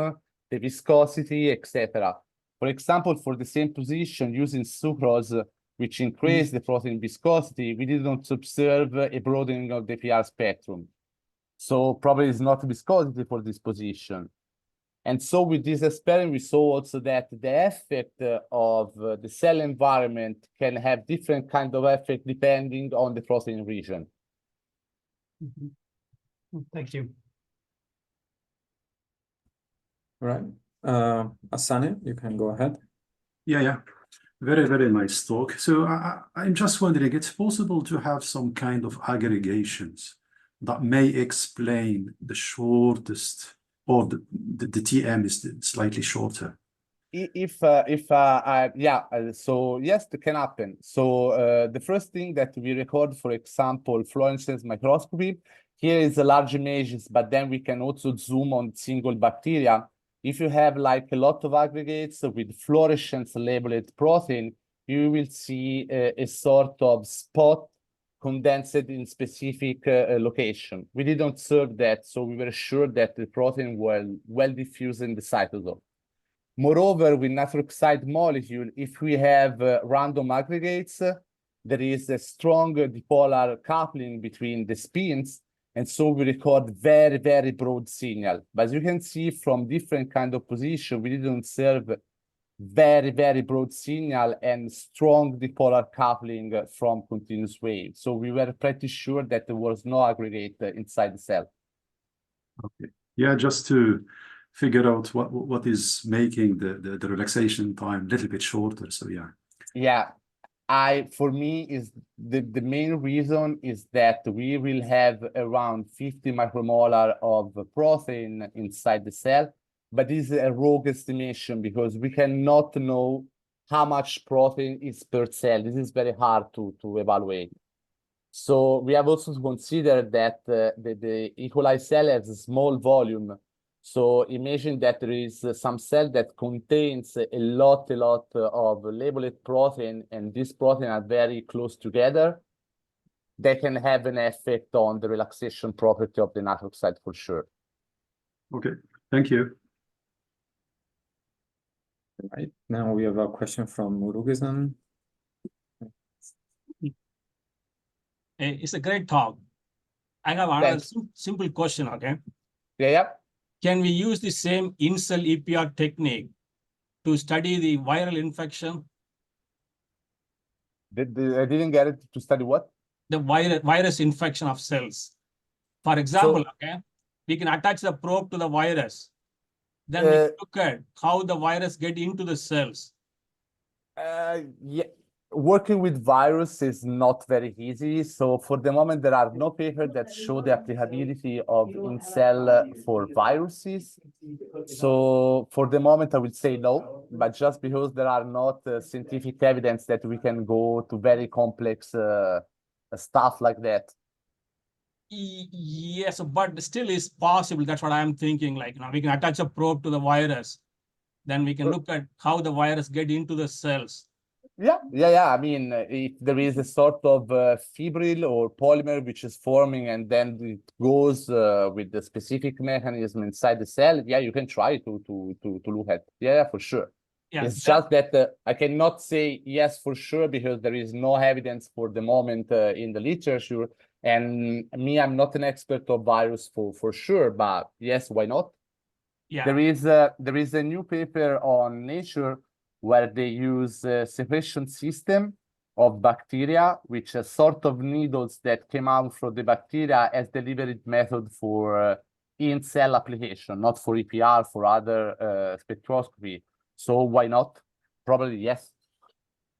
the viscosity, etc. For example, for the same position using sucrose, which increased the protein viscosity, we didn't observe a broadening of the EPR spectrum. So probably it's not viscosity for this position. And so with this experiment, we saw also that the effect of the cell environment can have different kind of effect depending on the protein region. Thank you. All right. Asane, you can go ahead. Yeah. Very, very nice talk. So I'm just wondering, it's possible to have some kind of aggregations that may explain the shortest, or the TM is slightly shorter. So yes, it can happen. So the first thing that we record, for example, fluorescence microscopy, here is a large images, but then we can also zoom on single bacteria. If you have like a lot of aggregates with fluorescence labeled protein, you will see a sort of spot condensed in specific location. We didn't observe that, so we were sure that the protein was well diffused in the cytosol. Moreover, with nitroxide molecule, if we have random aggregates, there is a strong dipolar coupling between the spins, and so we record very, very broad signal. But as you can see from different kind of position, we didn't observe very, very broad signal and strong dipolar coupling from continuous wave. So we were pretty sure that there was no aggregate inside the cell. Okay. Yeah, just to figure out what is making the relaxation time a little bit shorter. So yeah. Yeah. For me, is the main reason is that we will have around 50 micromolar of protein inside the cell, but this is a rogue estimation because we cannot know how much protein is per cell. This is very hard to evaluate. So we have also to consider that the E. coli cell has a small volume. So imagine that there is some cell that contains a lot of labeled protein, and these proteins are very close together. They can have an effect on the relaxation property of the nitroxide for sure. Okay, thank you. Right. Now we have a question from Murugesan. It's a great talk. I have another simple question, okay? Yeah. Can we use the same in-cell EPR technique to study the viral infection? I didn't get it. To study what? The virus infection of cells. For example, okay, we can attach the probe to the virus. Then we look at how the virus get into the cells. Yeah. Working with virus is not very easy. So for the moment, there are no papers that show the applicability of in-cell for viruses. So for the moment, I would say no, but just because there are not scientific evidence that we can go to very complex stuff like that. Yes, but still is possible. That's what I'm thinking. Like, we can attach a probe to the virus. Then we can look at how the virus get into the cells. Yeah. I mean, if there is a sort of fibril or polymer which is forming and then it goes with the specific mechanism inside the cell, yeah, you can try to look at. Yeah, for sure. Yeah, it's just that I cannot say yes for sure because there is no evidence for the moment in the literature. And me, I'm not an expert of virus for sure, but yes, why not? Yeah. There is a new paper on Nature where they use a separation system of bacteria, which are sort of needles that came out from the bacteria as delivery method for in-cell application, not for EPR, for other spectroscopy. So why not? Probably yes.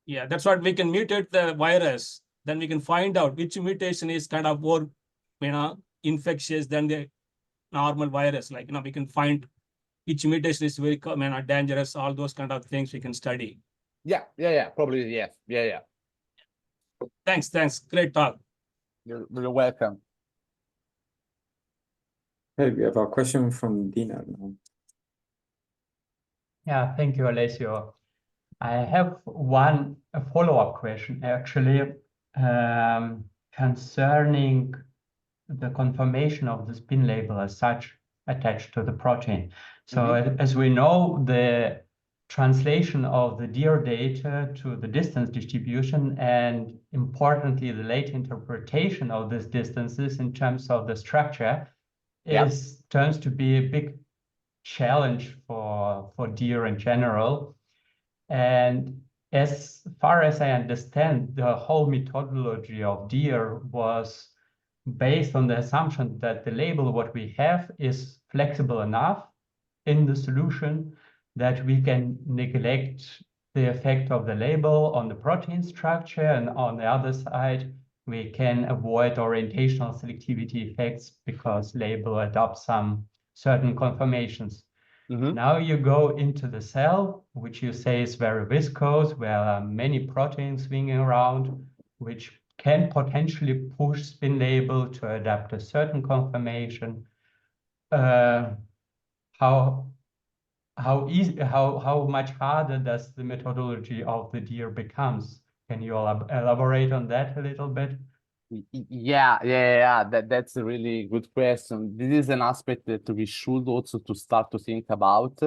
Yeah, that's what we can mutate the virus. Then we can find out which mutation is kind of more, infectious than the normal virus. Like, we can find which mutation is very dangerous, all those kind of things we can study. Yeah, probably yes. Yeah. Thanks. Great talk. You're welcome. Okay, we have a question from Dina now. Yeah, thank you, Alessio. I have a follow-up question actually concerning the conformation of the spin label as such attached to the protein. So as we know, the translation of the DIR data to the distance distribution and importantly, the late interpretation of these distances in terms of the structure turns to be a big challenge for DIR in general. And as far as I understand, the whole methodology of DIR was based on the assumption that the label what we have is flexible enough in the solution that we can neglect the effect of the label on the protein structure, and on the other side, we can avoid orientational selectivity effects because label adopts some certain conformations. Now you go into the cell, which you say is very viscous, where there are many proteins swinging around, which can potentially push spin label to adapt a certain conformation. How much harder does the methodology of the DIR becomes? Can you elaborate on that a little bit? Yeah. That's a really good question. This is an aspect that we should also to start to think about,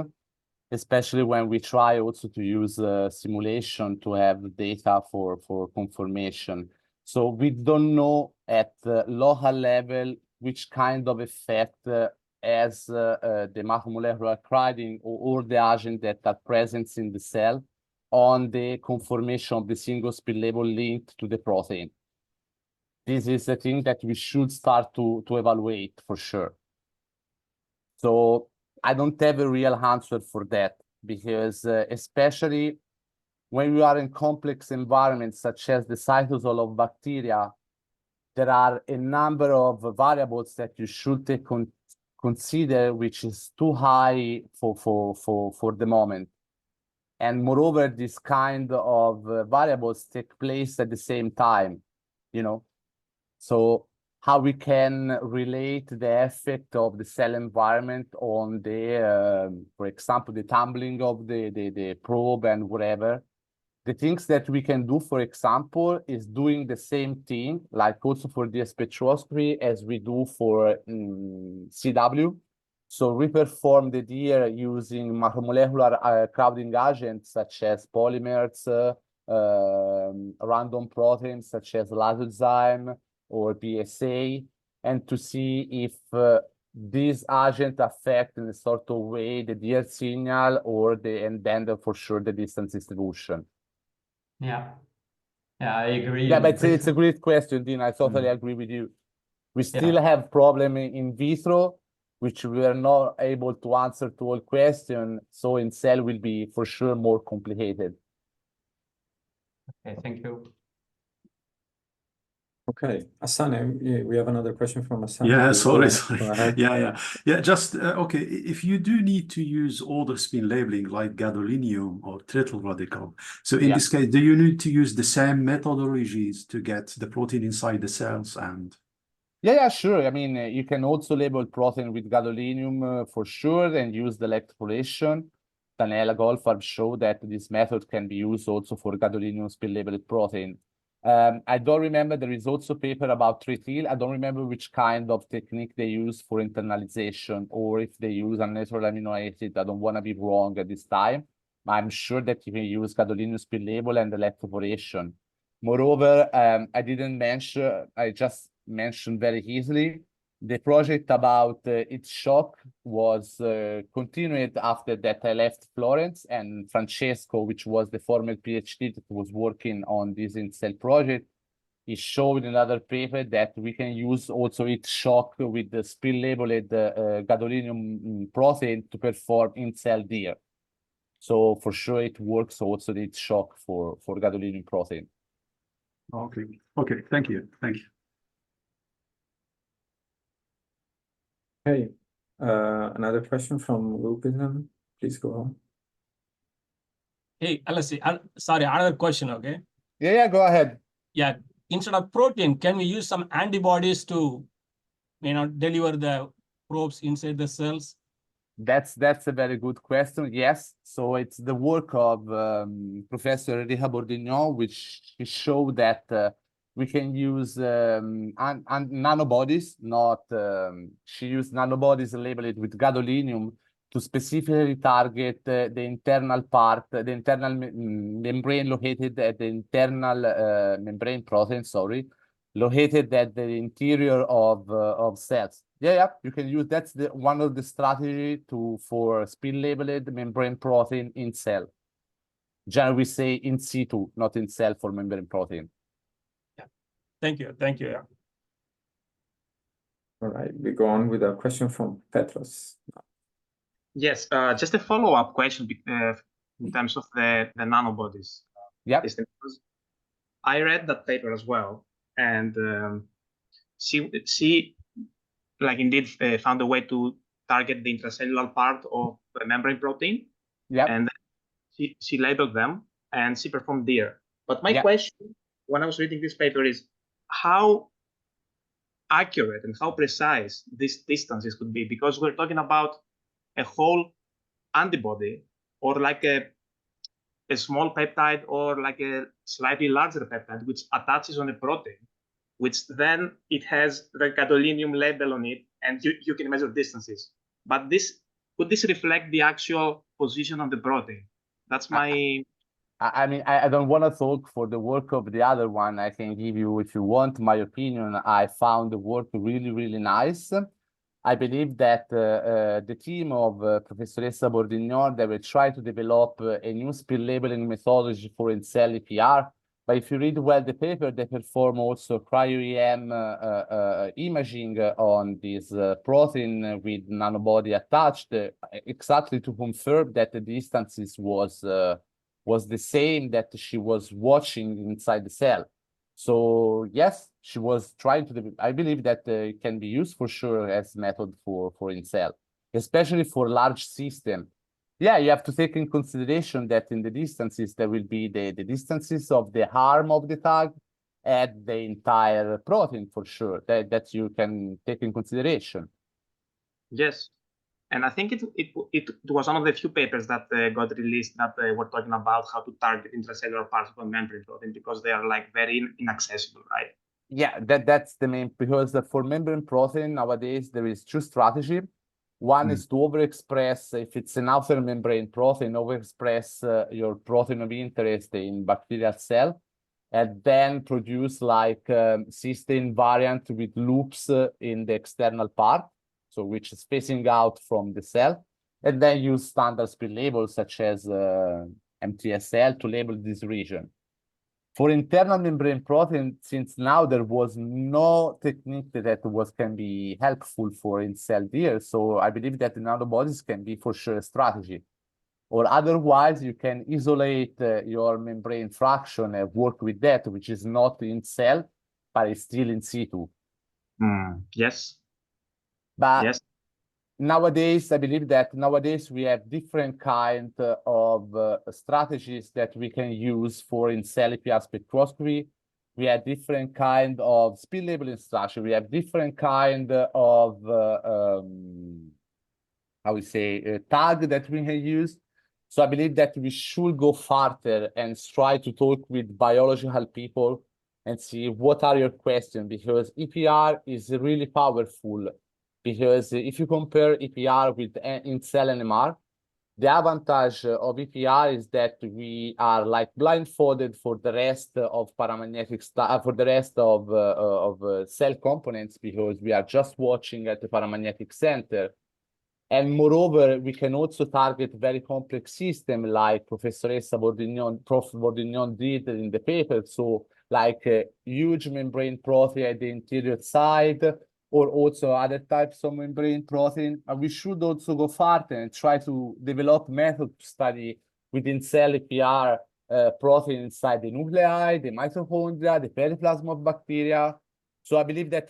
especially when we try also to use simulation to have data for conformation. So we don't know at the local level which kind of effect as the macromolecular crowding or the agent that are present in the cell on the conformation of the single spin label linked to the protein. This is a thing that we should start to evaluate for sure. So I don't have a real answer for that because especially when we are in complex environments such as the cytosol of bacteria, there are a number of variables that you should consider, which is too high for the moment. And moreover, this kind of variables take place at the same time, you know. So how we can relate the effect of the cell environment on the, for example, the tumbling of the probe and whatever. The things that we can do, for example, is doing the same thing, like also for the spectroscopy as we do for CW. So we perform the DIR using macromolecular crowding agents such as polymers, random proteins such as lysozyme or PSA, and to see if these agents affect in a sort of way the DIR signal and then for sure the distance distribution. Yeah, I agree. Yeah, but it's a great question, Dean. I totally agree with you. We still have problem in vitro, which we are not able to answer to all questions. So in cell will be for sure more complicated. Okay, thank you. Okay, Asane, we have another question from Asane. Yeah, sorry. Go ahead. Yeah. Just okay. If you do need to use older spin labeling like gadolinium or triple radical, so in this case, do you need to use the same methodologies to get the protein inside the cells? And yeah, sure. I mean, you can also label protein with gadolinium for sure, and use the electroporation. Daniela Goldfarb showed that this method can be used also for gadolinium spin labeled protein. I don't remember, there is also a paper about trityl. I don't remember which kind of technique they use for internalization, or if they use unnatural amino acid. I don't want to be wrong at this time. I'm sure that you can use gadolinium spin label and electroporation. Moreover, I didn't mention, I just mentioned very easily, the project about its shock was continued after that I left Florence, and Francesco, which was the former PhD that was working on this in-cell project, he showed in another paper that we can use also its shock with the spin labeled gadolinium protein to perform in-cell DIR. So for sure it works also its shock for gadolinium protein. okay, thank you. Hey, another question from Ruben. Please go on. Hey, Alessio, sorry, another question, okay? Yeah, go ahead. Yeah, instead of protein, can we use some antibodies to, deliver the probes inside the cells? That's a very good question. Yes, so it's the work of Professor Enrica Bordignon, which showed that we can use nanobodies. She used nanobodies labeled with gadolinium to specifically target the internal part, the internal membrane located at the internal membrane protein. Sorry, located at the interior of cells. Yeah, you can use, that's one of the strategy for spin labeled membrane protein in cell. Generally, we say in situ, not in cell for membrane protein. Yeah. Thank you. Yeah. All right, we go on with a question from Petros. Yes, just a follow-up question in terms of the nanobodies. Yeah. I read that paper as well, and she like indeed found a way to target the intracellular part of the membrane protein. Yeah. And she labeled them and she performed there. But my question when I was reading this paper is how accurate and how precise these distances could be, because we're talking about a whole antibody or like a small peptide or like a slightly larger peptide which attaches on a protein, which then it has the gadolinium label on it, and you can measure distances. But could this reflect the actual position of the protein? That's my... I mean, I don't want to talk for the work of the other one. I can give you, if you want, my opinion. I found the work really, really nice. I believe that the team of Professoressa Bordignon, they will try to develop a new spin labeling methodology for in-cell EPR. But if you read well the paper, they perform also cryo-EM imaging on this protein with nanobody attached, exactly to confirm that the distances was the same that she was watching inside the cell. So yes, she was trying to, I believe that it can be used for sure as method for in cell, especially for large system. Yeah, you have to take in consideration that in the distances, there will be the distances of the arm of the tag and the entire protein for sure, that you can take in consideration. Yes. And I think it was one of the few papers that got released that were talking about how to target intracellular parts of a membrane protein, because they are like very inaccessible, right? Yeah, that's the main, because for membrane protein nowadays, there is two strategies. One is to overexpress, if it's an outer membrane protein, overexpress your protein of interest in bacterial cell, and then produce like cysteine variant with loops in the external part, so which is spacing out from the cell, and then use standard spin labels such as MTSL to label this region. For internal membrane protein, since now there was no technique that can be helpful for in-cell deer, so I believe that the nanobodies can be for sure a strategy. Or otherwise, you can isolate your membrane fraction and work with that, which is not in cell, but it's still in situ. Yes. But yes. Nowadays, I believe that nowadays we have different kind of strategies that we can use for in-cell EPR spectroscopy. We have different kind of spin labeling strategy. We have different kind of, how we say, tag that we can use. So I believe that we should go further and try to talk with biological people and see what are your questions, because EPR is really powerful. Because if you compare EPR with in-cell NMR, the advantage of EPR is that we are like blindfolded for the rest of paramagnetic for the rest of cell components, because we are just watching at the paramagnetic center. And moreover, we can also target very complex systems like Professoressa Bordignon, Prof. Bordignon did in the paper. So like a huge membrane protein at the interior side, or also other types of membrane protein. And we should also go further and try to develop methods to study within cell EPR protein inside the nuclei, the mitochondria, the periplasm of bacteria. So I believe that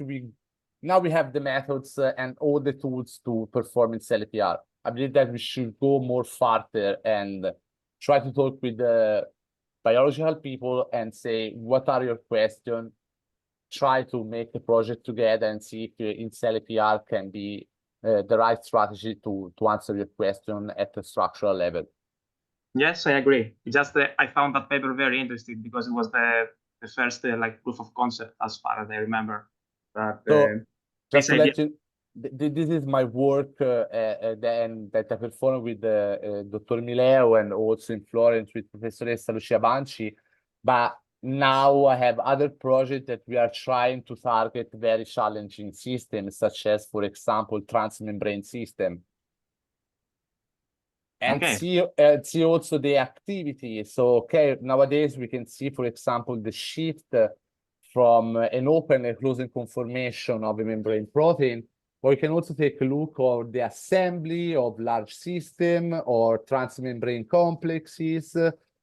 now we have the methods and all the tools to perform in cell EPR. I believe that we should go more further and try to talk with the biological people and say, what are your questions? try to make the project together and see if in-cell EPR can be the right strategy to answer your question at the structural level. Yes, I agree. It's just that I found that paper very interesting because it was the first like proof of concept as far as I remember. But So just this to idea, let you, this is my work that I performed with Dr. Mileo and also in Florence with Professoressa Lucia Banci. But now I have other projects that we are trying to target very challenging systems, such as, for example, transmembrane system. And okay. see also the activity. So, okay, nowadays we can see, for example, the shift from an open and closing conformation of a membrane protein, or you can also take a look at the assembly of large system or transmembrane complexes,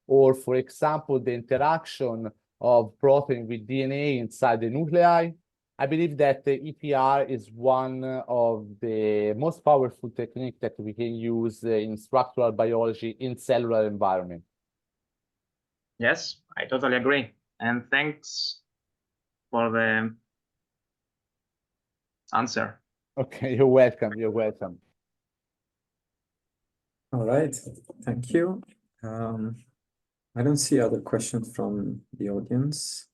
or, for example, the interaction of protein with DNA inside the nuclei. I believe that the EPR is one of the most powerful techniques that we can use in structural biology in cellular environment. Yes, I totally agree. And thanks for the answer. Okay, you're welcome. You're welcome. All right, thank you. I don't see other questions from the audience.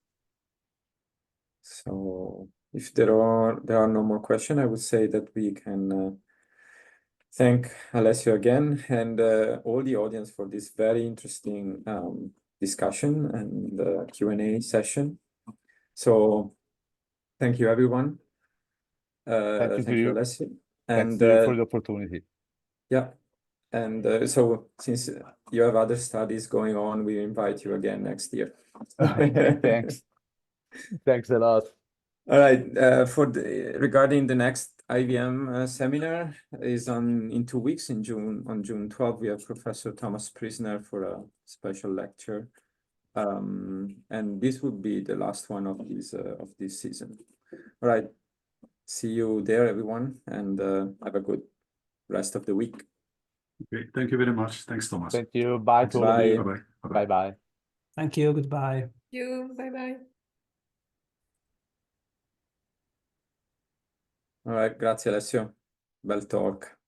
So if there are no more questions, I would say that we can thank Alessio again and all the audience for this very interesting discussion and Q&A session. So thank you, everyone. Thank you, you, Alessio. Thanks And to you for the opportunity. yeah. And so since you have other studies going on, we invite you again next year. Thanks. Thanks a lot. All right. Regarding the next IVM seminar is in 2 weeks on June 12th. We have Professor Thomas Prisner for a special lecture. And this would be the last one of this season. All right. See you there, everyone, and have a good rest of the week. Okay, thank you very much. Thanks, Thomas. Thank you. Bye to all of you. Bye-bye. Bye-bye. Thank you. Goodbye. Thank you. Bye-bye. All right, grazie Alessio. Bel talk.